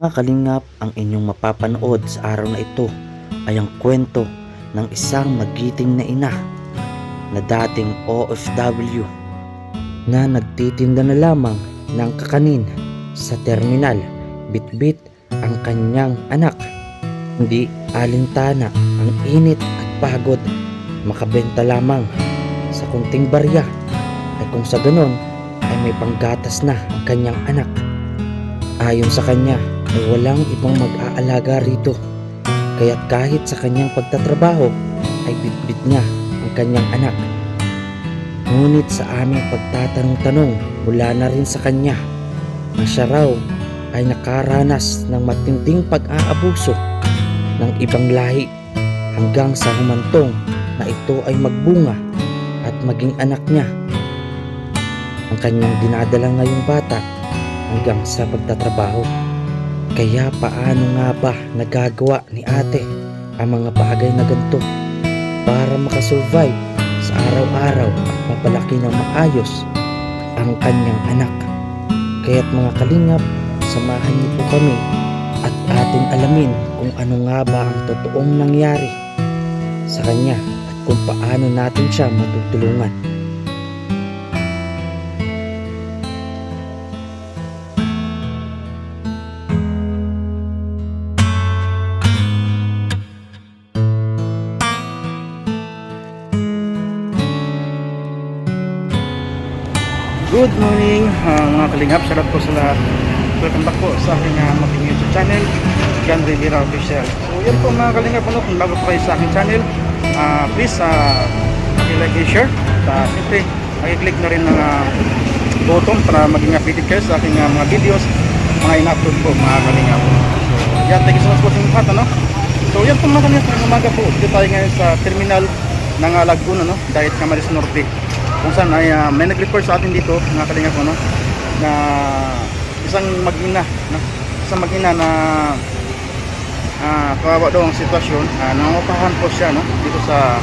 Mga kalingap, ang inyong mapapanood sa araw na ito ay ang kwento ng isang magiting na ina na dating OFW na nagtitinda na lamang ng kakanin sa terminal, bitbit ang kanyang anak. Hindi alintana ang init at pagod, makabenta lamang sa kunting barya ay kung sa ganon ay may panggatas na ang kanyang anak. Ayon sa kanya ay walang ibang mag-aalaga rito, kaya't kahit sa kanyang pagtatrabaho ay bitbit niya ang kanyang anak. Ngunit sa aming pagtatanong-tanong mula na rin sa kanya na siya raw ay nakaranas ng matinding pag-aabuso ng ibang lahi hanggang sa humantong na ito ay magbunga at maging anak niya. Ang kanyang dinadala ngayong bata hanggang sa pagtatrabaho. Kaya paano nga ba nagagawa ni ate ang mga bagay na ganito para makasurvive sa araw-araw at mapalaki ng maayos ang kanyang anak? Kaya't mga kalingap, samahan niyo po kami at ating alamin kung ano nga ba ang totoong nangyari sa kanya at kung paano natin siya matutulungan. Good morning mga kalingap, shoutout po sa lahat. Welcome back po sa aking making YouTube channel, John Rivera Official. So yan po mga kalingap, kung bago po kayo sa aking channel, please like and share. Siyempre i-click na rin ng button para maging updated kayo sa aking mga videos, mga in-upload po mga kalingap. So yan, thank you so much po sa inyong lahat, So yan po mga kalingap, umaga po dito tayo ngayon sa terminal ng Laguna, Diet Camarines Norte, kung saan ay may nag-report sa atin dito mga kalingap na isang mag-ina na kawawa daw ang sitwasyon. Nangungupahan po siya dito sa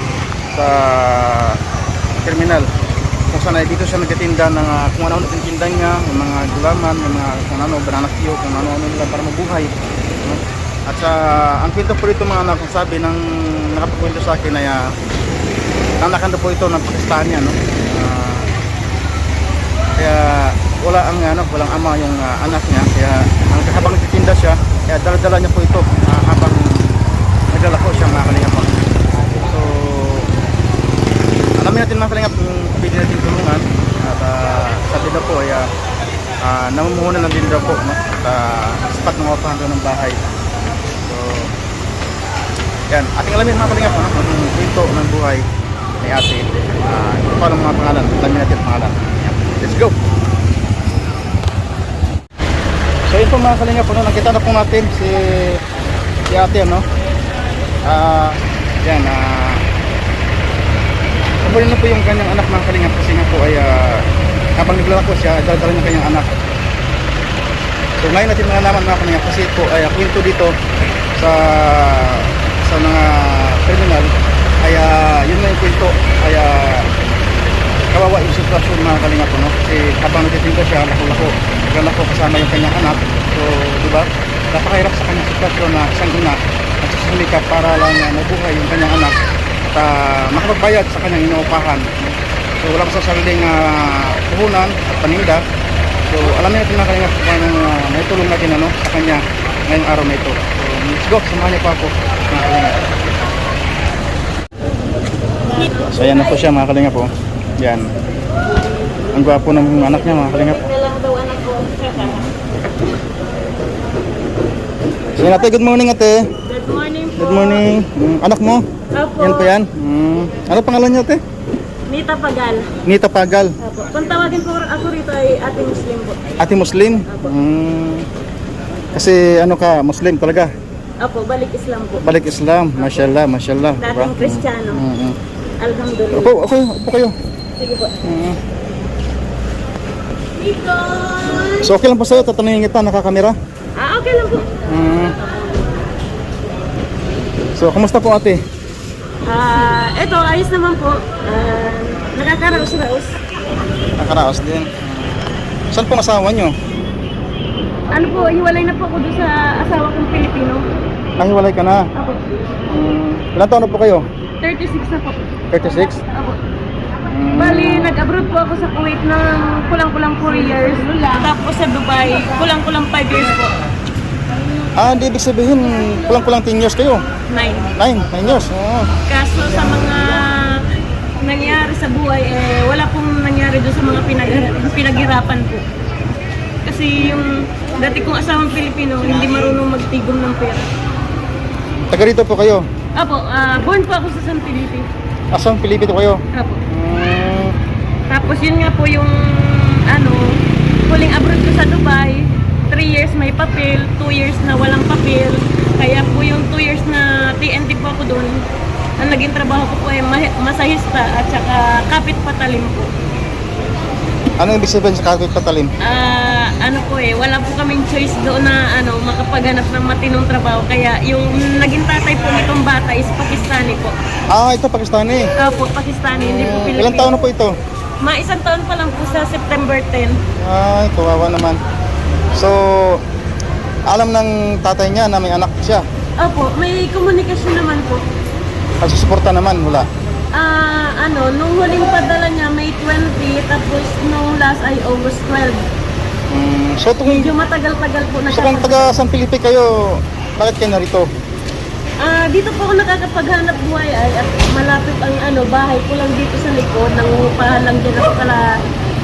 terminal, kung saan ay dito siya nagtitinda ng kung ano ang tinda niya, yung mga gulaman, yung mga kung ano, banana tiyo, kung ano nila para mabuhay, At ang kwento po dito mga anak, sabi ng nakapagkwento sa akin ay anak po ito ng Pakistani, kaya walang ama yung anak niya, kaya habang nagtitinda siya, kaya dala-dala niya po ito habang nagdala po siya mga kalingap. So alamin natin mga kalingap kung pwede natin tulungan, at sabi daw po ay namumuhunan lang din daw po, at sapat ng wapahan doon ng bahay. So yan, ating alamin mga kalingap ang kwento ng buhay ni ate. Paano mga pangalan, alamin natin ang pangalan. Let's go! So yun po mga kalingap, nakita na po natin si ate, yan, kabunin na po yung kanyang anak mga kalingap, kasi nga po ay habang naglalako siya, dala-dala niya kanyang anak. So ngayon natin malalaman mga kalingap, kasi po ay kwento dito sa mga terminal ay yun na yung kwento ay kawawa yung sitwasyon mga kalingap, kasi habang nagtitinda siya, lako kasama yung kanyang anak. So diba, napakahirap sa kanyang sitwasyon na isang ina at susumikap para lang mabuhay yung kanyang anak at makapagbayad sa kanyang inuupahan. So wala pa sa sariling puhunan at paninda. So alamin natin mga kalingap kung anong naitulong natin sa kanya ngayong araw na ito. So let's go, samahan niyo pa ako mga kalingap. So ayan na po siya mga kalingap. Yan, ang gwapo ng anak niya mga kalingap. So ate, good morning ate. Good morning po. Good morning. Anak mo? Opo. Yan pa yan. Ano pangalan niya ate? Nita Pagal. Nita Pagal. Opo. Kung tawagin po ako rito ay Ate Muslim po. Ate Muslim? Opo. Kasi ano ka, Muslim talaga? Opo, balik Islam po. Balik Islam, mashallah, mashallah. Dating Kristiyano. Alhamdulillah. Upo kayo. Sige po. So okay lang po sa'yo, tatanungin kita, nakakamera? Okay lang po. So, kamusta po ate? Ito, ayos naman po. Nakakaraos-raos. Nakaraos din. Saan po asawa nyo? Ano po, hiwalay na po ako doon sa asawa kong Pilipino. Nahiwalay ka na. Ako, Ilan taon na po kayo? 36 na po. 36? Ako. Bali, nag-abroad po ako sa Kuwait ng kulang-kulang 4 years. Tapos sa Dubai, kulang-kulang 5 years po. Hindi ibig sabihin, kulang-kulang 10 years kayo. 9. 9 years. Oo. Kaso sa mga nangyari sa buhay, wala pong nangyari doon sa mga pinaghirapan po. Kasi yung dati kong asawang Pilipino, hindi marunong magtigom ng pera. Taga rito po kayo. Apo, born po ako sa San Felipe. Asang Pilipino kayo? Apo. Mm, Tapos yun nga po yung huling abroad ko sa Dubai. 3 years may papel, 2 years na walang papel. Kaya po yung 2 years na TNT po ako doon, ang naging trabaho ko po ay masahista at saka kapit patalim po. Ano ibig sabihin sa kapit patalim? Wala po kaming choice doon na makapaghanap ng matinong trabaho. Kaya yung naging tatay po nitong bata is Pakistani po. Ito Pakistani. Opo, Pakistani, hindi po Pilipino. Ilang taon na po ito? Isang taon pa lang po sa September 10. Ay, kawawa naman. So, alam ng tatay niya na may anak siya. Opo, may komunikasyon naman po. At susuporta naman, wala. Nung huling padala niya, May 20, tapos nung last ay August 12. So, Medyo matagal-tagal po so kung taga San Felipe kayo, bakit kayo narito? Dito po ako nakakapaghanap buhay at malapit ang bahay ko lang dito sa likod. Nangungupahan lang dyan ako kala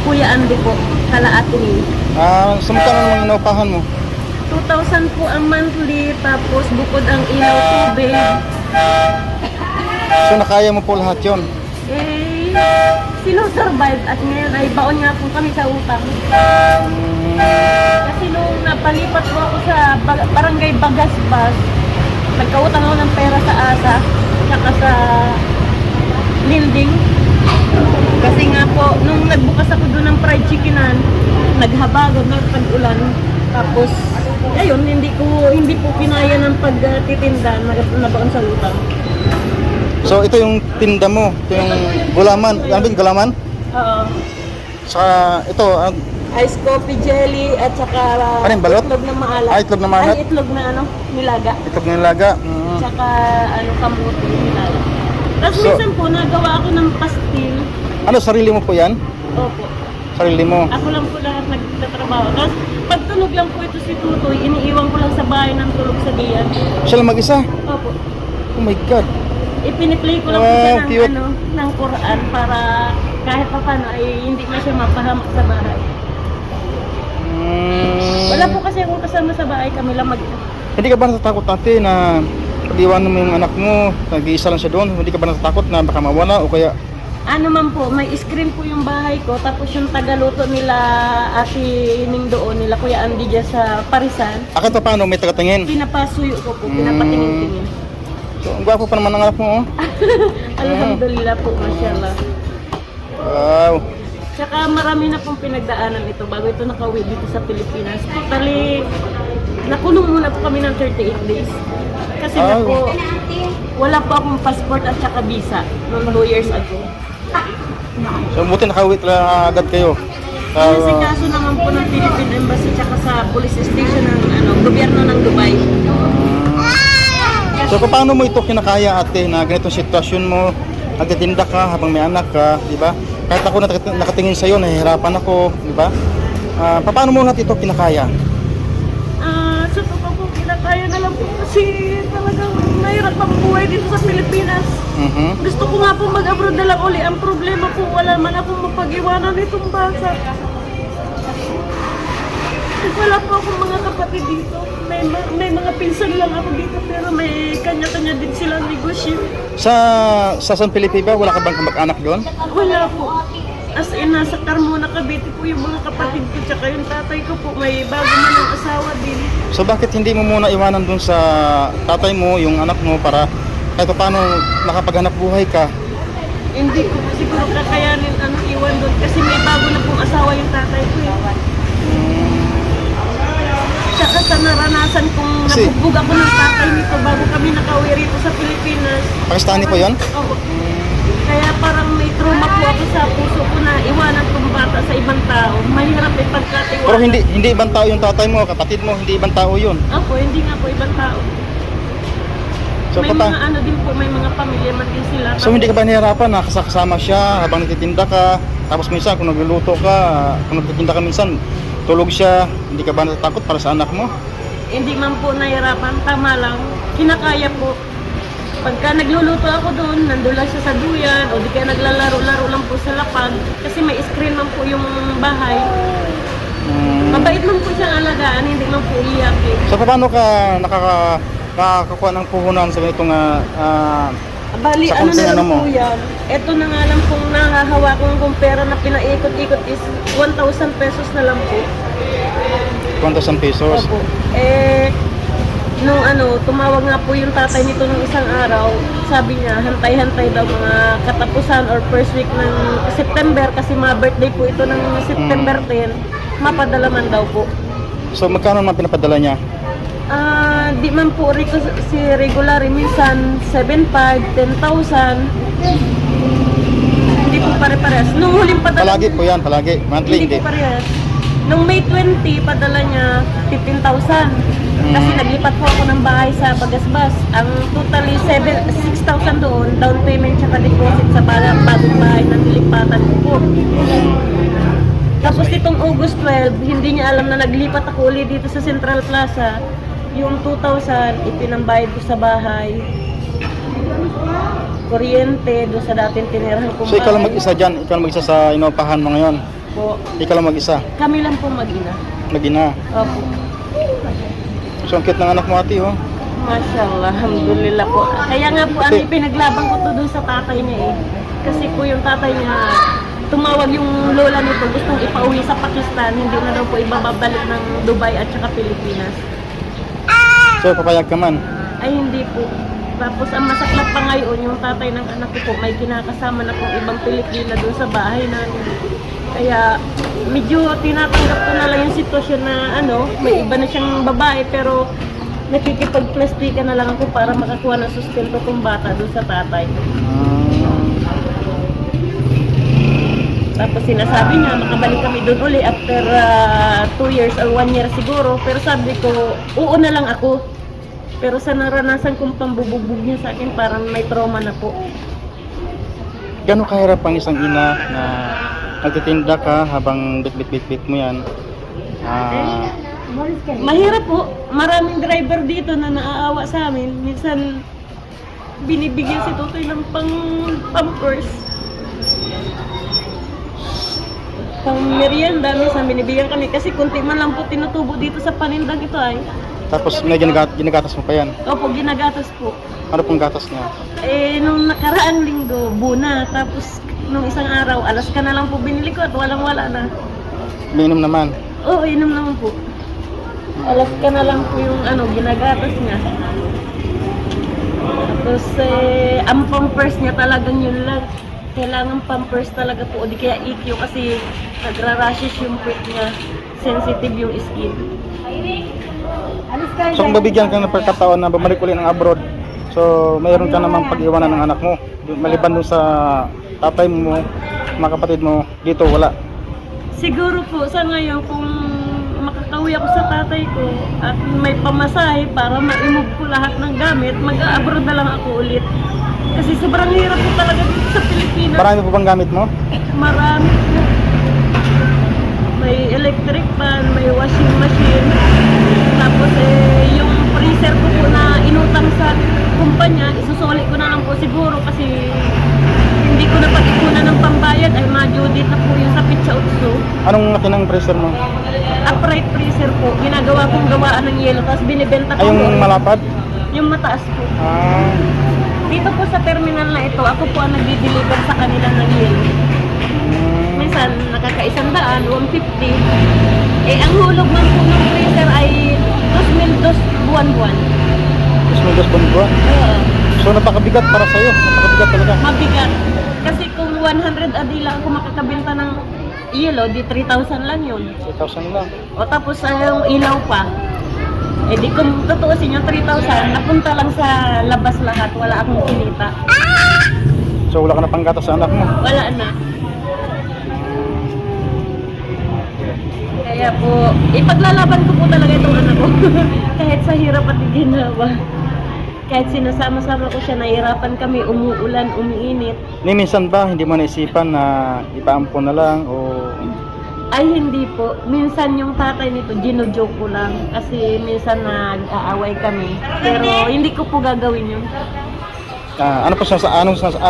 Kuya Andy po, kala Ate Ning. So, magkano naman inupahan mo? 2,000 po ang monthly, tapos bukod ang ilaw, tubig. So, nakaya mo po lahat yon. Sino-survive at ngayon ay baon nga po kami sa utang. Kasi nung napalipat po ako sa barangay Bagasbas, nagkautang ako ng pera sa ASA, saka sa Linding. Kasi nga po, nung nagbukas ako doon ng fried chickenan, naghabagod ng pag-ulan. Tapos, ayun, hindi po kinaya ng pagtitinda, nabaon sa utang. So, ito yung tinda mo. Ito yung gulaman. Ano ba yung gulaman? Oo. Saka, ito, Ice coffee jelly at saka Ano yung balot? itlog na maalat. Itlog na maalat? Ay, itlog na nilaga. itlog ng laga. Tsaka kamuti nilaga. Tapos So- minsan po nagawa ako ng pastil. Ano, sarili mo po yan? Opo. Sarili mo. Ako lang po lahat nagtatrabaho. Tapos pag tulog lang po ito si Tutoy, iniiwan ko lang sa bahay ng tulog sa diyan. Siya lang mag-isa? Opo. Oh my God. Ipiniplay ko lang po Wow, siya cute. ng Quran para kahit pa paano ay hindi na siya mapahamak sa bahay. Wala po kasi akong kasama sa bahay, kami lang Hindi ka ba natatakot ate na pag-iwanan mo yung anak mo, nag-iisa lang siya doon, hindi ka ba natatakot na baka mawala o kaya Ano man po, may screen po yung bahay ko, tapos yung tagaluto nila Ate Ning doon, nila Kuya Andy dyan sa Parisan, akit pa paano may tagatingin? pinapasuyo ko po, pinapatingin-tingin. So, ang gwapo pa naman ng anak mo oh. Alhamdulillah po, mashallah. Wow. Tsaka marami na pong pinagdaanan ito bago ito nakauwi dito sa Pilipinas. Totally, nakulong muna po kami ng 38 days. Kasi na po, wala po akong passport at saka visa noong 2 years ago. So, buti nakauwi talaga agad kayo. Kasi kaso naman po ng Philippine Embassy tsaka sa police station ng gobyerno ng Dubai. So, paano mo ito kinakaya ate na ganitong sitwasyon mo, nagtitinda ka habang may anak ka, di ba? Kahit ako nakatingin sa'yo, nahihirapan ako, di ba? Paano mo lahat ito kinakaya? Sa totoo po, kinakaya na lang po kasi talagang nahirap ang buhay dito sa Pilipinas. Gusto ko nga po mag-abroad na lang uli. Ang problema po, wala man akong mapag-iwanan itong bata. Wala po akong mga kapatid dito. May mga pinsan lang ako dito pero may kanya-kanya din silang negosyo. Sa San Felipe ba, wala ka bang kamag-anak doon? Wala po. As in, nasa Carmona, Cavite po yung mga kapatid ko tsaka yung tatay ko po. May bago man ang asawa din. So bakit hindi mo muna iwanan doon sa tatay mo, yung anak mo, para kahit paano nakapaghanap buhay ka? Hindi ko siguro kakayanin iwan doon kasi may bago na pong asawa yung tatay ko. Tsaka sa naranasan kong Kasi- nabugbog ako ng tatay nito bago kami nakauwi rito sa Pilipinas. Pakistani po yon? Oo. Kaya parang may trauma po ako sa puso ko na iwanan kong bata sa ibang tao. Mahirap ipagkatiwala. Pero hindi ibang tao yung tatay mo, kapatid mo, hindi ibang tao yun. Ako, hindi nga po ibang tao. So, May mga ano din po, may mga pamilya man din sila. So hindi ka ba nahihirapan na kasama siya habang nagtitinda ka? Tapos minsan kung nagluluto ka, kung nagtitinda ka minsan, tulog siya, hindi ka ba natatakot para sa anak mo? Hindi man po nahirapan, tama lang. Kinakaya po. Pagka nagluluto ako doon, nandun lang siya sa duyan, o di kaya naglalaro-laro lang po sa lapag. Kasi may screen man po yung bahay. Mabait man po siyang alagaan, hindi man po iyakin. So paano ka nakakakuha ng puhunan sa ganitong Bali, sa ano konting na lang ano mo? po yan. Ito na nga lang pong nahahawakan kong pera na pinaikot-ikot is 1,000 pesos na lang po. 1,000 pesos? Opo. Nung tumawag nga po yung tatay nito nung isang araw, sabi niya, hantay-hantay daw mga katapusan or first week ng September kasi mga birthday po ito ng September 10, mapadala man daw po. So magkano naman pinapadala niya? Di man po si regular, minsan 7,500, 10,000. Hindi po pare-parehas. Nung huling padala, Palagi po yan, palagi. Monthly hindi hindi. po parehas. Nung May 20, padala niya 15,000. Kasi naglipat po ako ng bahay sa Bagasbas. Ang totally 6,000 doon, down payment tsaka deposit sa bagong bahay na nilipatan ko po. Tapos itong August 12, hindi niya alam na naglipat ako ulit dito sa Central Plaza. Yung 2,000, ipinambayad ko sa bahay. Kuryente, doon sa dating tinirahan kong So ikaw lang mag-isa dyan, ikaw lang mag-isa sa inuupahan mo ngayon. po. Ikaw lang mag-isa, Kami lang po mag-ina. mag-ina. Opo. So ang cute ng anak mo ate, oh. Mashallah, alhamdulillah po. Kaya nga po, ano, pinaglaban ko to dun sa tatay niya eh. Kasi po yung tatay niya, tumawag yung lola nito, gustong ipauwi sa Pakistan, hindi na daw po ibababalik ng Dubai at saka Pilipinas. So papayag ka man. Ay hindi po. Tapos ang masaklap pa ngayon, yung tatay ng anak ko po, may kinakasama na pong ibang Pilipina doon sa bahay namin. Kaya medyo tinatanggap ko na lang yung sitwasyon na may iba na siyang babae, pero nakikipagplastikan na lang ako para makakuha ng sustento kong bata doon sa tatay. Tapos sinasabi niya, makabalik kami doon uli after 2 years or 1 year siguro. Pero sabi ko, oo na lang ako. Pero sa naranasan kong pambubugbog niya sa akin, parang may trauma na po. Gano'ng kahirap ang isang ina na nagtitinda ka habang bit-bit mo yan? Mahirap po. Maraming driver dito na naaawa sa amin. Minsan, binibigyan si Tutoy ng pampers. Pang merienda, minsan binibigyan kami. Kasi kunti man lang po tinutubo dito sa panindang ito ay. Tapos may ginagatas mo pa yan. Opo, ginagatas po. Ano pong gatas niya? Nung nakaraang linggo, buna. Tapos, nung isang araw, Alaska na lang po binili ko at walang-wala na. Minom naman. Oo, inom naman po. Alaska na lang po yung ginagatas niya. Tapos, ang pampers niya talagang yun lang. Kailangan pampers talaga po. O di kaya EQ kasi nagra-rashes yung puwet niya. Sensitive yung skin. So kung babigyan ka ng pagkataon na bumalik ulit ng abroad, so mayroon ka namang pag-iwanan ng anak mo. Maliban dun sa tatay mo, mga kapatid mo, dito wala. Siguro po sa ngayon kung makakauwi ako sa tatay ko at may pamasahe para ma-remove ko lahat ng gamit, mag-abroad na lang ako ulit. Kasi sobrang hirap po talaga dito sa Pilipinas. Marami po bang gamit mo? Marami po. May electric fan, may washing machine. Tapos yung freezer ko po na inutang sa kumpanya, isusulit ko na lang po siguro kasi hindi ko na pag-ikunan ng pambayad ay ma-due na po yung sa Pizza Utsu. Anong laki ng pressure mo? Upright freezer po, ginagawa kong gawaan ng yelo, tapos binibenta ko Ay, yung po. malapad? Yung mataas po. Ah, Dito po sa terminal na ito, ako po ang nagdi-deliver sa kanila ng yelo. Minsan, nakaka-100, 150. Ang hulog man po ng freezer ay 2,000 buwan-buwan. Mas may gas buwan. Oo. So napakabigat para sa'yo, napakabigat talaga. Mabigat. Kasi kung 100 a day lang ako makakabenta ng yelo, di 3,000 lang yun. 3,000 lang. O tapos yung ilaw pa. Di kung tutuusin yung 3,000, napunta lang sa labas lahat, wala akong kinita. So So wala ka na panggatas sa anak mo. Wala na. Kaya po, ipaglalaban ko po talaga itong anak ko. Kahit sa hirap at ginawa. Kahit sinasama-sama ko siya, nahirapan kami, umuulan, umiinit. Ni minsan ba hindi mo naisipan na ipaampon na lang o Ay, hindi po. Minsan yung tatay nito, gino-joke ko lang. Kasi minsan nag-aaway kami. Pero hindi ko po gagawin yun. ano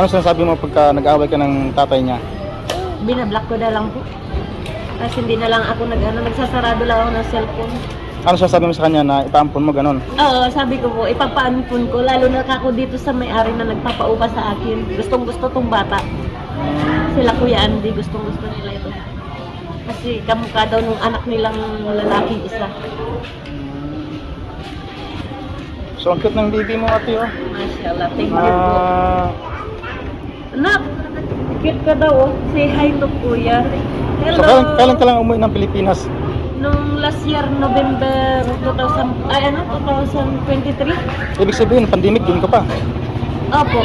sinasabi mo pagka nag-aaway ka ng tatay niya? Binablock ko na lang po. Kasi hindi na lang ako nagsasarado lang ako ng cellphone. Ano sinasabi mo sa kanya na ipaampon mo ganon? Oo, sabi ko po, ipapaampun ko. Lalo na ako dito sa may-ari na nagpapaupa sa akin. Gustong-gusto tong bata. Sila Kuya Andy, gustong-gusto nila ito. Kasi kamukha daw nung anak nilang lalaking isa. So ang cute ng baby mo, ate, oh. Mashallah, thank you po. Anak, cute ka daw, oh. Say hi to Kuya. Hello. So kailan ka lang umuwi ng Pilipinas? Nung last year, November 2023. Ibig sabihin, pandemic din ka pa. Opo.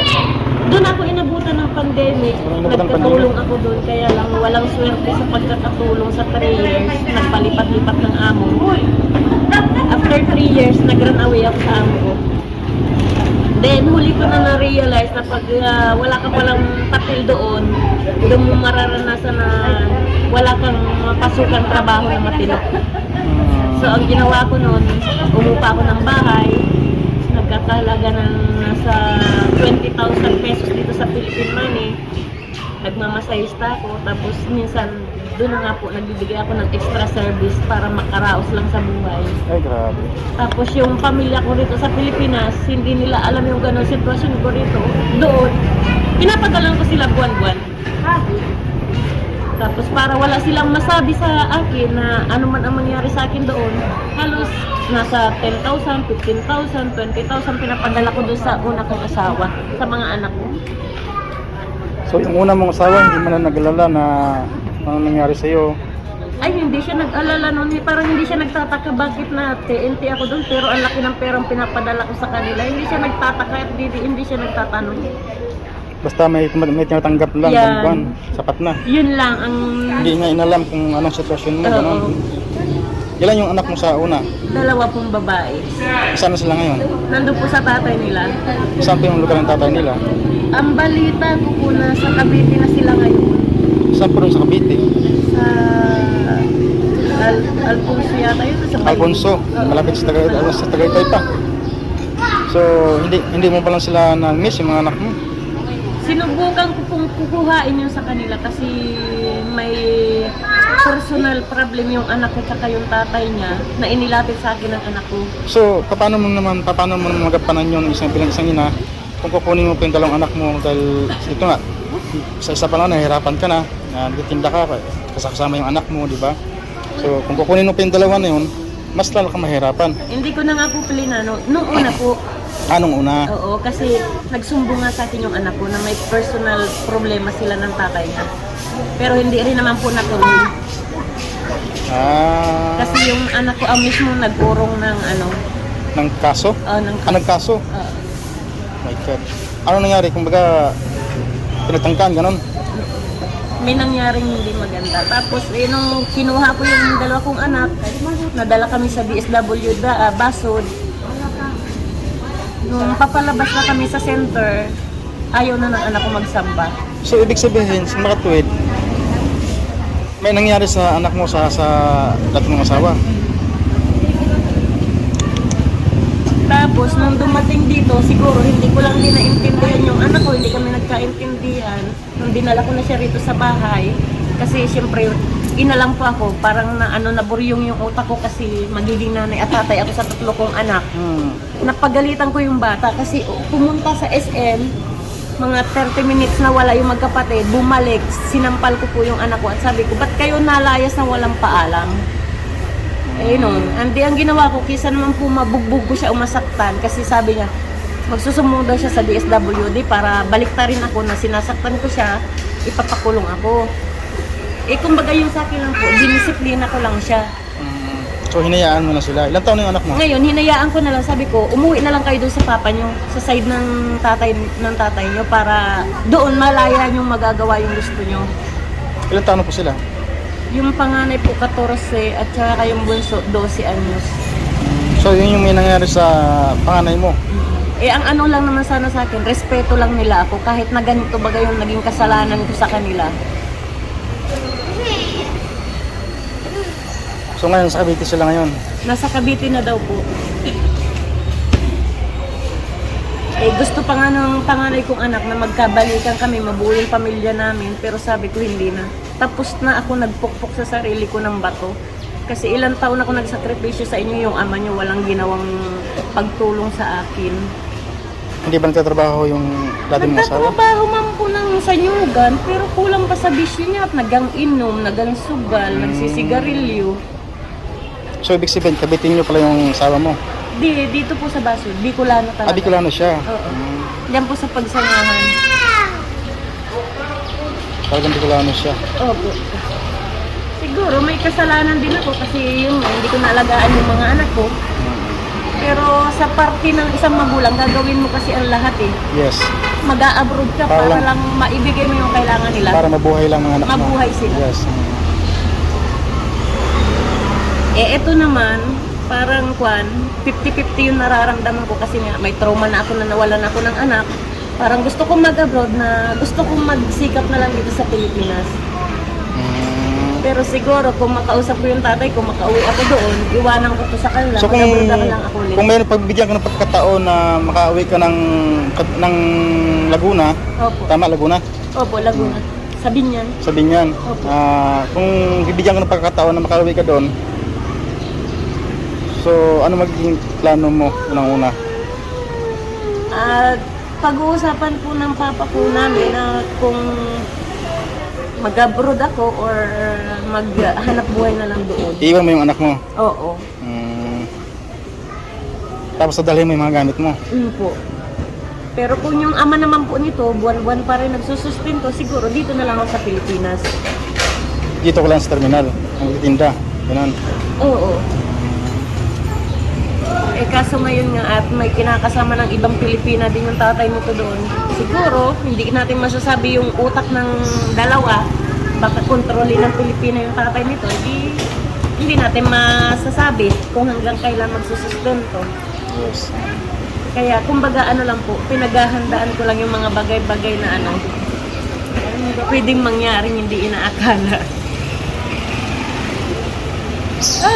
Doon ako inabutan ng pandemic. Nagkatulong ako doon. Kaya lang walang swerte sa pagkakatulong sa 3 years. Nagpalipat-lipat ng amo. After 3 years, nag-run away ako sa amo ko. Then, huli ko na na-realize na pag wala ka palang papel doon mo mararanasan na wala kang mapasukan trabaho na matino. So, ang ginawa ko noon, umupa ako ng bahay, nagkakalaga ng nasa 20,000 pesos dito sa Philippine money. Nagmamasahista ako, tapos minsan doon na nga po nagbibigay ako ng extra service para makaraos lang sa buhay. Ay, grabe. Tapos yung pamilya ko rito sa Pilipinas, hindi nila alam yung ganong sitwasyon ko rito. Doon, pinapagalan ko sila buwan-buwan. Tapos para wala silang masabi sa akin na ano man ang mangyari sa akin doon, halos nasa 10,000, 15,000, 20,000 pinapadala ko doon sa una kong asawa, sa mga anak ko. So yung una mong asawa, hindi mo na nag-alala na ano nangyari sa'yo? Ay, hindi siya nag-alala noon. Parang hindi siya nagtataka bakit na TNT ako doon. Pero ang laki ng perang pinapadala ko sa kanila. Hindi siya nagtataka at hindi siya nagtatanong. Basta may tinatanggap lang, Yan. buwan, sapat na. Yun lang ang... Hindi niya inalam kung anong sitwasyon mo, gano'n. Oo. Ilan yung anak mo sa una? 2 pong babae. Saan na sila ngayon? Nandun po sa tatay nila. Saan po yung lugar ng tatay nila? Ang balita ko po na sa Cavite na sila ngayon. Saan po rin sa Cavite? Sa... Alfonso yata yun. Sa Bayan. Alfonso, malapit sa Tagaytay pa. So, hindi mo pa lang sila na-miss yung mga anak mo? Sinubukan ko pong kukuhain yun sa kanila kasi may personal problem yung anak ko tsaka yung tatay niya na inilapit sa akin ng anak ko. So, paano mo magampanan yun bilang isang ina kung kukunin mo pa yung 2 anak mo dahil ito nga, sa isa pa lang nahihirapan ka na, nagtitinda ka, kasama yung anak mo, di ba? So, kung kukunin mo pa yung 2 na yun, mas lalo kang mahirapan. Hindi ko na nga po plinano. Nung una po, Anong una? oo, kasi nagsumbong nga sa akin yung anak ko na may personal problema sila ng tatay niya. Pero hindi rin naman po natuloy. Kasi yung anak ko ang mismo nag-urong ng Ng kaso? Nagkaso? My God. Ano nangyari? Kumbaga, pinagtangkaan, ganon? May nangyaring hindi maganda. Tapos, nung kinuha ko yung 2 kong anak, nadala kami sa DSW Basod. Nung papalabas na kami sa center, ayaw na ng anak ko magsamba. So, ibig sabihin, sa makatuwid, may nangyari sa anak mo sa dati mong asawa? Tapos, nung dumating dito, siguro hindi ko lang din naintindihan yung anak ko, hindi kami nagkaintindihan. Nung dinala ko na siya rito sa bahay, kasi siyempre, inalam po ako, parang naburyong yung utak ko kasi magiging nanay at tatay ako sa 3 kong anak. Napagalitan ko yung bata kasi pumunta sa SM, mga 30 minutes na wala yung magkapatid, bumalik, sinampal ko po yung anak ko at sabi ko, ba't kayo nalayas na walang paalam? Noon, ang ginawa ko, kisa naman po mabugbog ko siya umasaktan kasi sabi niya, magsusumbong daw siya sa DSWD para baliktarin ako na sinasaktan ko siya, ipapakulong ako. Kumbaga yung sa akin lang po, dinisiplina ko lang siya. So hinayaan mo na sila. Ilang taon na yung anak mo? Ngayon, hinayaan ko na lang, sabi ko, umuwi na lang kayo doon sa papa nyo, sa side ng tatay nyo, para doon malaya nyo magagawa yung gusto nyo. Ilang taon na po sila? Yung panganay po 14 at saka yung bunso 12 anyos. So yun yung may nangyari sa panganay mo. Eh ang ano lang naman sana sa akin, respeto lang nila ako kahit na ganito bagay yung naging kasalanan ko sa kanila. So ngayon sa Cavite sila ngayon. Nasa Cavite na daw po. Eh gusto pa nga ng panganay kong anak na magkabalikan kami, mabuo yung pamilya namin, pero sabi ko hindi na. Tapos na ako nagpukpok sa sarili ko ng bato. Kasi ilang taon ako nagsakripisyo sa inyo, yung ama nyo walang ginawang pagtulong sa akin. Hindi ba nagtatrabaho yung dati mong asawa? Nagtatrabaho man po ng sanyugan, pero kulang pa sa bisyo niya at nagang inom, nagang sugal, nagsisigarilyo. So ibig sabihin, kabitin nyo pala yung asawa mo? Dito po sa Basud, Bicolano talaga. Bicolano siya? Oo. Diyan po sa pagsangahan. Talagang Bicolano siya. Opo. Siguro may kasalanan din ako kasi yun, hindi ko naalagaan yung mga anak ko. Pero sa parte ng isang magulang, gagawin mo kasi ang lahat eh. Yes. Mag-a-abroad ka para lang maibigay mo yung kailangan nila. Para mabuhay lang mga anak mo. Mabuhay sila. Yes. Eh eto naman, parang 50-50 yung nararamdaman ko kasi nga may trauma na ako na nawalan ako ng anak. Parang gusto kong mag-abroad na gusto kong magsikap na lang dito sa Pilipinas. Pero siguro kung makausap ko yung tatay ko, makauwi ako doon, iwanan ko to sa kanila, So mag-abroad lang ako ulit. kung mayroon pagbigyan ka ng pagkakataon na makauwi ka ng Laguna, Opo. tama Laguna? Opo, Laguna. Sa Binyan. Sa Binyan. Opo. Kung bibigyan ka ng pagkakataon na makauwi ka doon, so ano magiging plano mo unang-una? At pag-uusapan po ng papa po namin na kung mag-abroad ako or maghanap buhay na lang doon. Iiwan mo yung anak mo. Oo. Tapos dadalhin mo yung mga gamit mo. Yun po. Pero kung yung ama naman po nito, buwan-buwan pa rin nagsusustento, siguro dito na lang ako sa Pilipinas. Dito ko lang sa terminal, ang titinda. Ganun. Oo. Eh kaso ngayon nga at may kinakasama ng ibang Pilipina din yung tatay mo to doon. Siguro, hindi natin masasabi yung utak ng dalawa. Baka kontrolin ng Pilipina yung tatay nito. Hindi natin masasabi kung hanggang kailan magsusustento. Yes. Kaya kumbaga ano lang po, pinaghahandaan ko lang yung mga bagay-bagay na ano, pwedeng mangyaring hindi inaakala.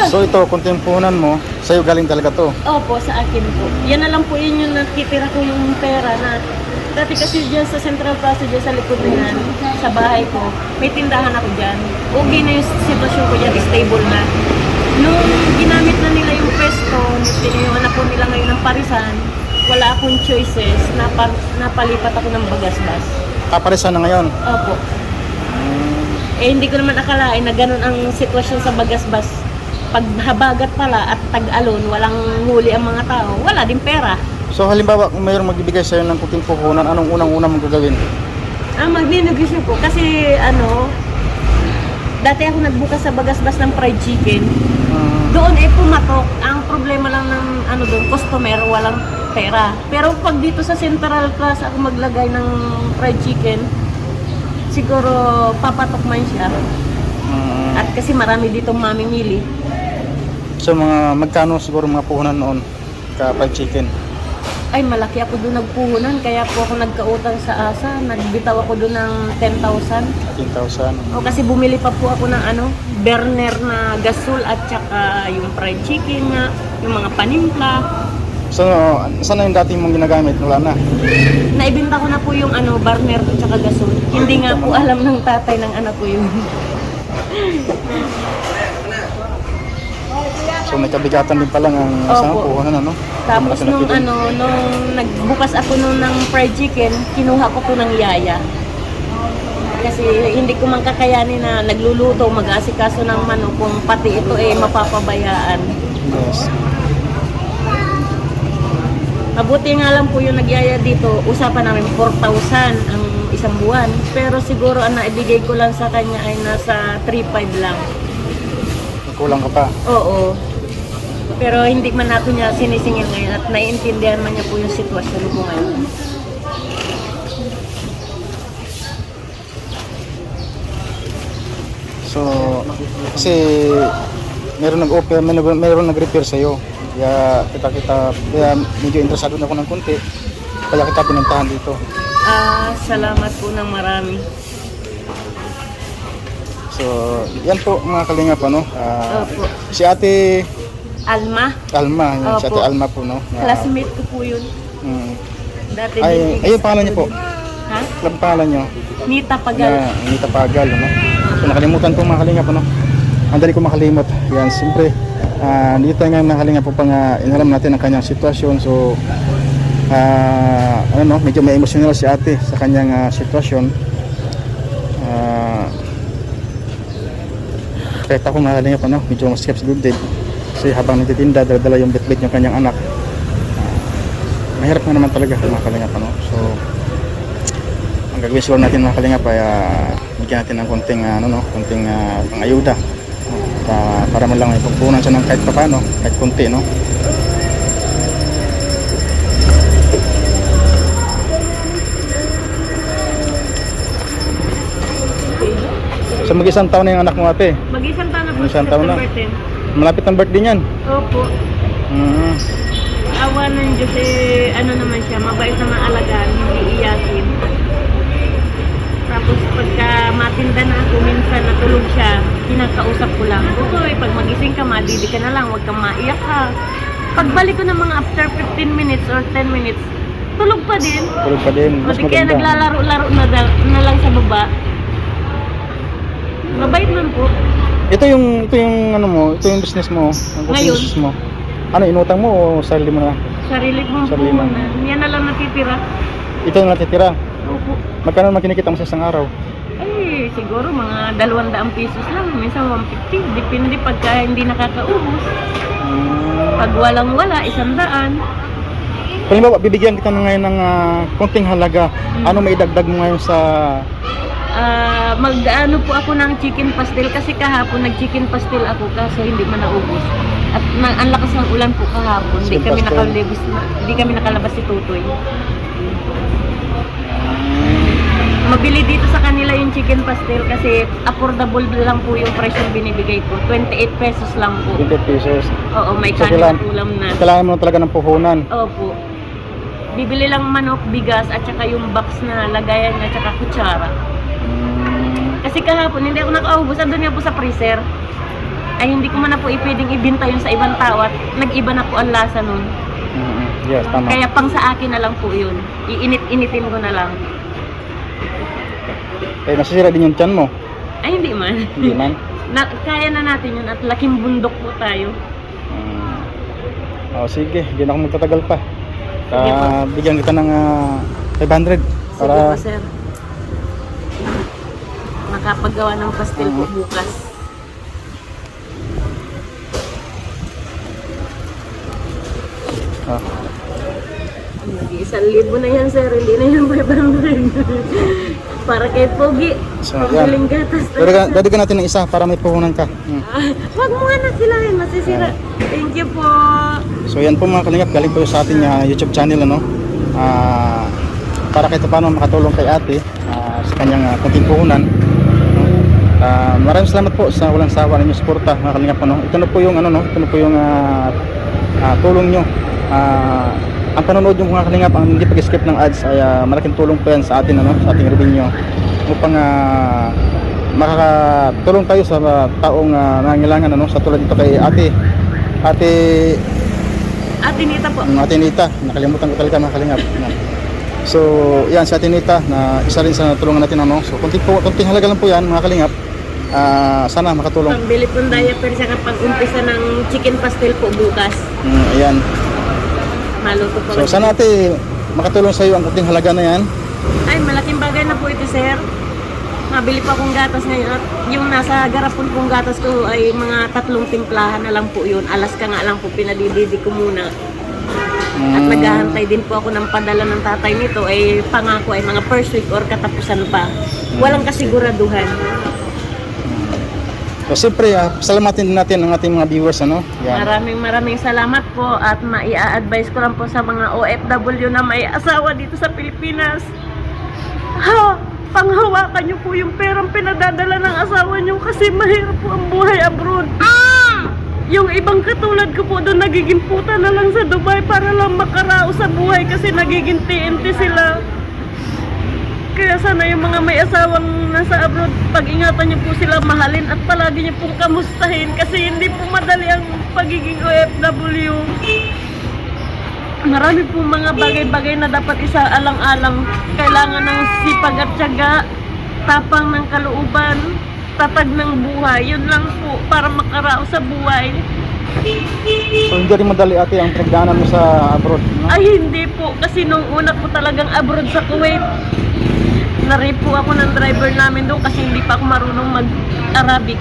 So ito, kung timpunan mo, sa'yo galing talaga to. Opo, sa akin po. Yan na lang po yun yung natitira ko yung pera na dati kasi dyan sa Central Plaza, dyan sa likod na yan, sa bahay ko, may tindahan ako dyan. Okay na yung sitwasyon ko dyan, stable na. Nung ginamit na nila yung pesto, yung anak ko nila ngayon ng parisan, wala akong choices, napalipat ako ng bagasbas. Kaparisan na ngayon. Opo. Eh hindi ko naman akalain na ganun ang sitwasyon sa bagasbas. Pag habagat pala at tag-alon, walang huli ang mga tao, wala din pera. So halimbawa, kung mayroong magbibigay sa'yo ng puting puhunan, anong unang-una mong gagawin? Magninegosyo ko kasi dati ako nagbukas sa bagasbas ng fried chicken. Doon pumatok. Ang problema lang ng doon, customer, walang pera. Pero pag dito sa Central Plaza ako maglagay ng fried chicken, siguro papatok man siya. At kasi marami ditong mamimili. So mga magkano siguro mga puhunan noon ka fried chicken? Ay, malaki ako doon nagpuhunan. Kaya po ako nagkautang sa ASA. Nagbitaw ako doon ng 10,000. 10,000. O kasi bumili pa po ako ng burner na gasol at saka yung fried chicken nga, yung mga panimpla. So, saan na yung dati mong ginagamit? Wala na. Naibenta ko na po yung burner at saka gasol. Hindi nga po alam ng tatay ng anak ko yun. So may kabigatan din pala ang isang Opo. puhunan, ano? Tapos Malaki na nung bilhin. nung nagbukas ako ng fried chicken, kinuha ko po ng yaya. Kasi hindi ko man kakayanin na nagluluto, mag-asikaso ng manok kung pati ito mapapabayaan. Yes. Mabuti nga lang po yung nagyaya dito, usapan namin 4,000 ang isang buwan. Pero siguro ang naibigay ko lang sa kanya ay nasa 3,500 lang. Kulang ka pa. Oo. Pero hindi man ako niya sinisingil ngayon at naiintindihan man niya po yung sitwasyon ko ngayon. So, kasi meron nag-offer, meron nag-repair sa'yo. Kaya kaya medyo interesado na ako ng konti. Kaya kita pinuntahan dito. Salamat po ng marami. So, yan po mga kalingap, ano? Opo. Si Ate Alma, Alma, yun, si Ate Opo. Alma po, no? classmate ko po yun. Mm. Dati Ay, ayun pangalan niyo po. Ha? Ang pangalan niyo? Nita Pagal. Na Anita Pagal, ano? So, nakalimutan po mga kalingap, ano? Ang dali ko makalimot. Yan, siyempre, dito nga mga kalingap po pang inalam natin ang kanyang sitwasyon. So, ano, medyo may emotional si ate sa kanyang sitwasyon. Kahit ako mga kalingap, ano, medyo masikap sa dibdib. Kasi habang nagtitinda, dala yung bitbit yung kanyang anak. Mahirap na naman talaga mga kalingap, ano. So, ang gagawin siguro natin mga kalingap ay bigyan natin ng konting konting pangayuda para man lang may pagpunan siya ng kahit paano, kahit konti, no. So mag-isang taon na yung anak mo, ate. Mag-isang taon na po Mag-isang sa taon na. September 10. Malapit ang birthday niyan. Opo. Awa ng Diyos ano naman siya, mabait na maalagaan, hindi iyakin. Tapos pagka matinda na ako, minsan natulog siya, kinakausap ko lang. Uy, pag magising ka, madidi ka na lang, huwag kang maiyak ha. Pagbalik ko ng mga after 15 minutes or 10 minutes, tulog pa din. Tulog pa din. O di kaya naglalaro-laro na lang sa baba. Mabait man po. Ito yung ano mo, ito yung business mo, ang Ngayon? business mo. Ano, inutang mo o sarili mo na? Sarili kong Sarili mo. puhunan. Yan na lang natitira. Ito yung natitira. Opo. Magkano naman kinikita mo sa isang araw? Ay, siguro mga 200 pesos lang. Minsan 150. Depende pagka hindi nakakaubos. Pag walang-wala, 100. Halimbawa, bibigyan kita na ngayon ng konting halaga. Ano may idagdag mo ngayon sa... Mag-ano po ako ng chicken pastel kasi kahapon nag-chicken pastel ako kaso hindi man naubos. At ang lakas ng ulan po kahapon. Hindi Chicken kami pastel. nakalabas si Tutoy. Mabili dito sa kanila yung chicken pastel kasi affordable lang po yung price yung binibigay ko. 28 pesos lang po. 20 pesos. Oo, may So, kanin at ulam na. Kailangan mo talaga ng puhunan. Opo. Bibili lang manok, bigas at saka yung box na lagayan niya at saka kutsara. Kasi kahapon hindi ako nakaubos, andun nga po sa freezer. Ay hindi ko man na po pwedeng ibenta yun sa ibang tao at nag-iba na po ang lasa nun. Yes, tama. Kaya pang sa akin na lang po yun. Iinit-initin ko na lang. Eh, nasisira din yung tiyan mo. Ay hindi man. Hindi man. Kaya na natin yun at laking bundok po tayo. Sige, hindi na ako magtatagal pa. Sige po. Bigyan kita ng 500 para... Sige po sir. Makapagawa ng pastel po bukas. Mag-1,000 na yan sir, hindi na yan 500. Para kay Pogi, So, pambiling gatas. Dadigan natin ng isa para may puhunan ka. Wag mo nga nasilahin, masisira. Thank you po. So yan po mga kalingap, galing po sa ating YouTube channel, ano. Para kahit paano makatulong kay ate sa kanyang kunting puhunan. Maraming salamat po sa walang sawa ninyong suporta mga kalingap, ano. Ito na po yung ito na po yung tulong nyo. Ang panonood yung mga kalingap, ang hindi pag-skip ng ads ay malaking tulong po yan sa atin, sa ating revenue upang makakatulong tayo sa taong nangangailangan, sa tulad dito kay ate Nita po. Ate Nita, nakalimutan ko talaga mga kalingap. So yan, si Ate Nita na isa rin sa natulungan natin, so konting halaga lang po yan mga kalingap. Sana makatulong. Pambili pong diaper sa pag-umpisa ng chicken pastel po bukas. Ayan. Maluto po. So sana ate makatulong sa iyo ang kunting halaga na yan. Ay, malaking bagay na po ito, sir. Mabili pa akong gatas ngayon. At yung nasa garapon kong gatas ko ay mga 3 timplahan na lang po yun. Alaska nga lang po, pinadididi ko muna. At naghahantay din po ako ng padala ng tatay nito. Ay pangako ay mga first week or katapusan pa. Walang kasiguraduhan. So siyempre, salamatin din natin ang ating mga viewers, ano? Yan. Maraming salamat po at maia-advise ko lang po sa mga OFW na may asawa dito sa Pilipinas. Panghawakan niyo po yung perang pinadadala ng asawa niyo kasi mahirap po ang buhay abroad. Yung ibang katulad ko po doon nagiging puta na lang sa Dubai para lang makaraos sa buhay kasi nagiging TNT sila. Kaya sana yung mga may asawang nasa abroad, pag-ingatan niyo po sila, mahalin at palagi niyo pong kamustahin kasi hindi po madali ang pagiging OFW. Marami po mga bagay-bagay na dapat isaalang-alang. Kailangan ng sipag at tiyaga, tapang ng kalooban, tatag ng buhay. Yun lang po para makaraos sa buhay. So hindi rin madali ate ang pinagdaanan mo sa abroad, no? Ay hindi po, kasi nung una po talagang abroad sa Kuwait, na-rape po ako ng driver namin doon kasi hindi pa ako marunong mag-Arabic.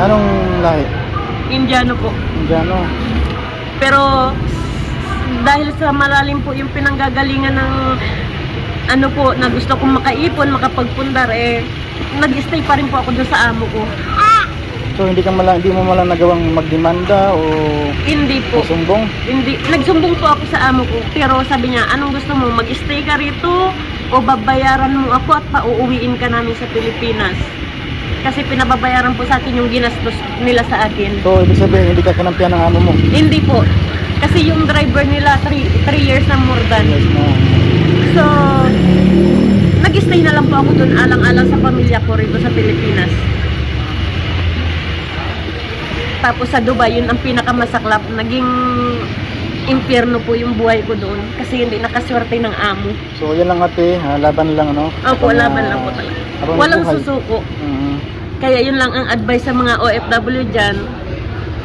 Anong lahi? Indiano po. Indiano. Pero dahil sa malalim po yung pinanggagalingan ng ano po, na gusto kong makaipon, makapagpundar, nag-stay pa rin po ako doon sa amo ko. So hindi mo malang nagawang magdemanda o Hindi po. sumbong? Hindi, nagsumbong po ako sa amo ko. Pero sabi niya, anong gusto mo? Mag-stay ka rito o babayaran mo ako at pauuwiin ka namin sa Pilipinas? Kasi pinababayaran po sa akin yung ginastos nila sa akin. So ibig sabihin hindi ka kinampihan ng amo mo? Hindi po. Kasi yung driver nila 3 years na more than. Yes, no. So, nag-stay na lang po ako doon alang-alang sa pamilya ko rito sa Pilipinas. Tapos sa Dubai, yun ang pinakamasaklap. Naging impyerno po yung buhay ko doon kasi hindi nakaswerte ng amo. So yan lang ate, laban lang, ano? Opo, laban lang po talaga. habang Walang buhay. susuko. Mhm. Kaya yun lang ang advice sa mga OFW dyan.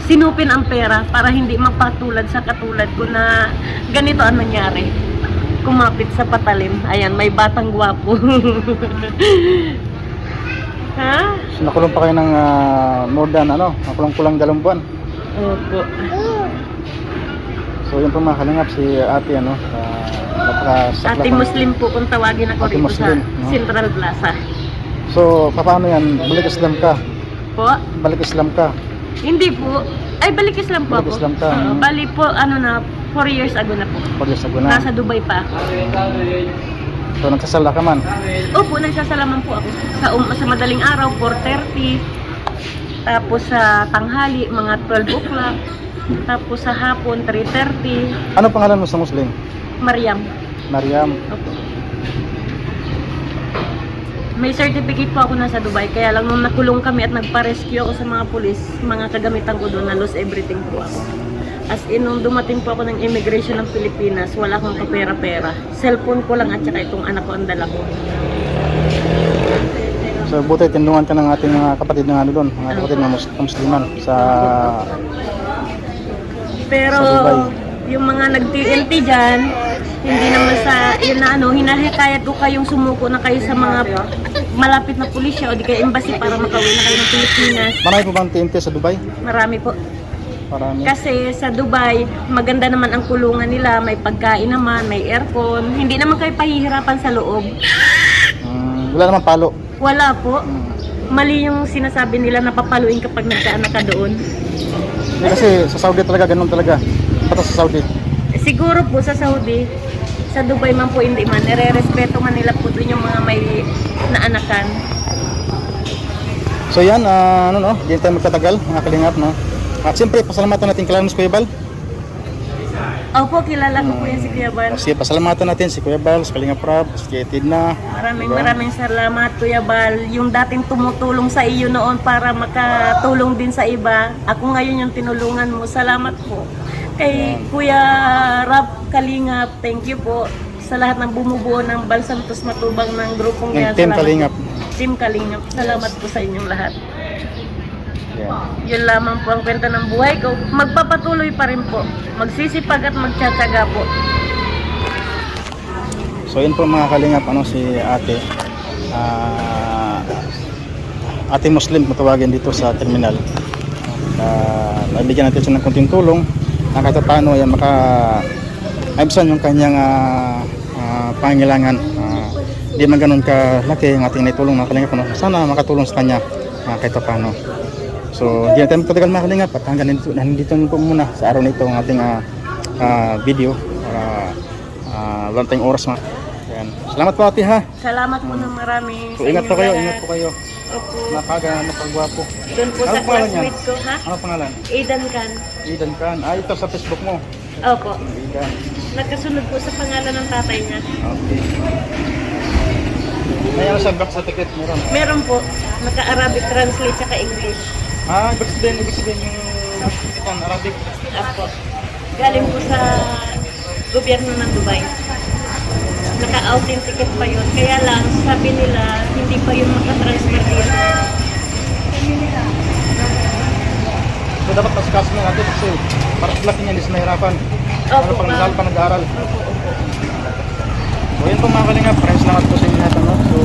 Sinupin ang pera para hindi mapatulad sa katulad ko na ganito ang nangyari. Kumapit sa patalim. Ayan, may batang gwapo. Ha? So nakulong pa kayo ng more than nakulong-kulang 2 buwan. Opo. So yun po mga kalingap, si ate napakasaklap. Ate Muslim po kung tawagin ako Ate rito Muslim, sa no? Central Plaza. So paano yan? Balik Islam ka? Po? Balik Islam ka? Hindi po. Ay, balik Islam po Balik ako. Islam ka. Oo, bali po, 4 years ago na po. Pag sa guna. Nasa Dubai pa ako. So nagsasala ka man? Opo, nagsasalaman po ako. Sa madaling araw, 4:30. Tapos sa tanghali, mga 12 o'clock. Tapos sa hapon, 3:30. Ano pangalan mo sa Muslim? Mariam. Mariam. Opo. May certificate po ako nasa Dubai. Kaya lang nung nakulong kami at nagpa-rescue ako sa mga pulis, mga kagamitan ko doon, na lost everything po ako. As in, nung dumating po ako ng immigration ng Pilipinas, wala akong kapera-pera. Cellphone ko lang at saka itong anak ko ang dala ko. So buti tinulungan ka ng ating mga kapatid na doon, mga kapatid na Musliman sa Pero Sa Dubai. yung mga nag-TNT dyan, hindi naman sa, yun na hinahikayat ko kayong sumuko na kayo sa mga malapit na pulisya o di kaya embassy para makauwi na kayo ng Pilipinas. marami po bang TNT sa Dubai? Marami po. Marami. Kasi sa Dubai, maganda naman ang kulungan nila, may pagkain naman, may aircon. Hindi naman kayo pahihirapan sa loob. Wala naman palo. Wala po. Mali yung sinasabi nila na papaluin kapag nagkaanak ka doon. Hindi, kasi sa Saudi talaga, ganun talaga. Patas sa Saudi. Siguro po sa Saudi, sa Dubai man po hindi man, nire-respeto man nila po doon yung mga may naanakan. So yan, hindi tayo magtatagal, mga kalingap, no? At siyempre, pasalamatan natin kailangan si Kuya Bal. Opo, kilala ko po yan si Kuya Bal. Kasi pasalamatan natin si Kuya Bal, si Kalingap Rab, si Tidna. Maraming salamat Kuya Bal. Yung dating tumutulong sa iyo noon para makatulong din sa iba. Ako ngayon yung tinulungan mo. Salamat po. Kay Kuya Rab Kalingap, thank you po sa lahat ng bumubuo ng Balsantos Matubang ng grupong Ng yan. Team Salamat. Kalingap. Team Kalingap. Salamat po sa inyong lahat. Yeah. Yun lamang po ang kwento ng buhay ko. Magpapatuloy pa rin po. Magsisipag at magtsatsaga po. So yun po mga kalingap, si ate. Ate Muslim matawagin dito sa terminal. Nabigyan natin siya ng konting tulong na kahit paano yan maibsan yung kanyang pangangailangan. Hindi man ganun kalaki ang ating naitulong mga kalingap. Sana makatulong sa kanya kahit pa paano. So hindi natin magtatagal mga kalingap at hanggang nandito na po muna sa araw na ito ang ating video para wala tayong oras mga. Ayan. Salamat po ate ha. Salamat po ng marami. So ingat po kayo, ingat po kayo. Opo. Nakaga, napagwapo. Doon po Ano sa pangalan niyan? classmate ko, ha? Ano pangalan? Aidan Can. Eden Can. Ito sa Facebook mo. Opo. Eden. Nagkasunod po sa pangalan ng tatay niya. Okay. May ano sa birth certificate meron? Meron po. Naka-Arabic translate saka English. Ibig sabihin yung certificate Arabic. Opo. Galing po sa gobyerno ng Dubai. Naka-authenticate pa yun. Kaya lang, sabi nila, hindi pa yun makatransfer dito. So dapat pasikaso na natin kasi para laki niya, hindi siya nahirapan. Ano pang lalo pa nag-aaral. So yun po mga kalingap, maraming salamat po sa inyo natin. No? So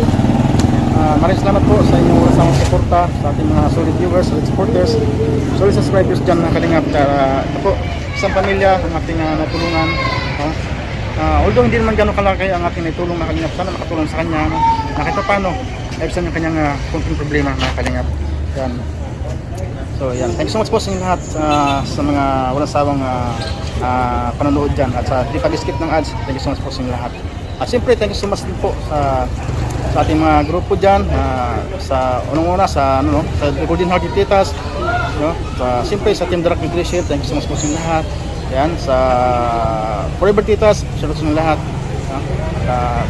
maraming salamat po sa inyong walang suporta sa ating mga solid viewers, solid supporters, solid subscribers dyan mga kalingap. Ito po, isang pamilya ang ating natulungan. Although hindi naman gano'ng kalaki ang ating naitulong mga kalingap, sana makatulong sa kanya. No? Nakita paano, naibsan yung kanyang kunting problema mga kalingap. Yan. So yan, thank you so much po sa inyo lahat sa mga walang sawang panonood dyan at sa di pag-skip ng ads. Thank you so much po sa inyo lahat. At siyempre, thank you so much din po sa ating mga grupo dyan, sa unang-una sa Golden Hearted Titas, no? Siyempre sa Team Direct Nutrition, thank you so much po sa inyo lahat. Yan, sa Forever Titas, shoutout sa inyo lahat.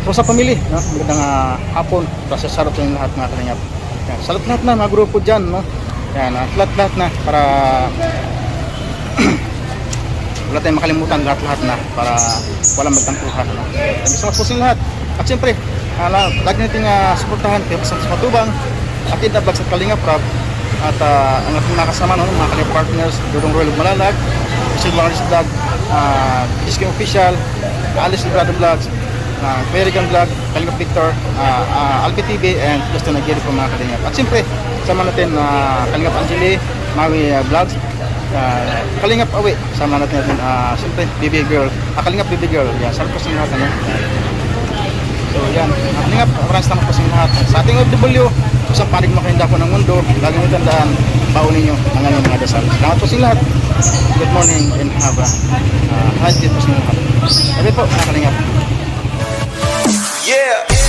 So sa pamilya, no? Magandang hapon, sa shoutout sa inyo lahat mga kalingap. Yan, sa lahat na mga grupo dyan, no? Yan, lahat na para wala tayong makalimutan lahat na para walang magtampuhan. No? Thank you so much po sa inyo lahat. At siyempre, lagi natin suportahan kayo sa Matubang, Akida Vlogs at Kalinga Prab at ang ating mga kasama, no? Mga Kalinga partners, Dudong Royal Malalag, Silva Aris Vlog, Disque Official, Alice Librado Vlogs, Perigan Vlog, Kalinga Victor, Alpi TV, and Justin Aguirre po mga Kalinga. At siyempre, sama natin Kalingap Angeli, Maui Vlogs, Kalingap Awi, sama natin siyempre Baby Girl, Kalingap Baby Girl. Yan, sarap po sa inyo lahat. Ano? So yan, Kalingap, maraming salamat po sa inyo lahat. Sa ating OFW, isang panig makahinda po ng mundo, lagi nyo tandaan, paunin nyo ang inyong mga dasal. Salamat po sa inyo lahat. Good morning and have a high day po sa inyo lahat. Sabi po, Kalingap. Yeah.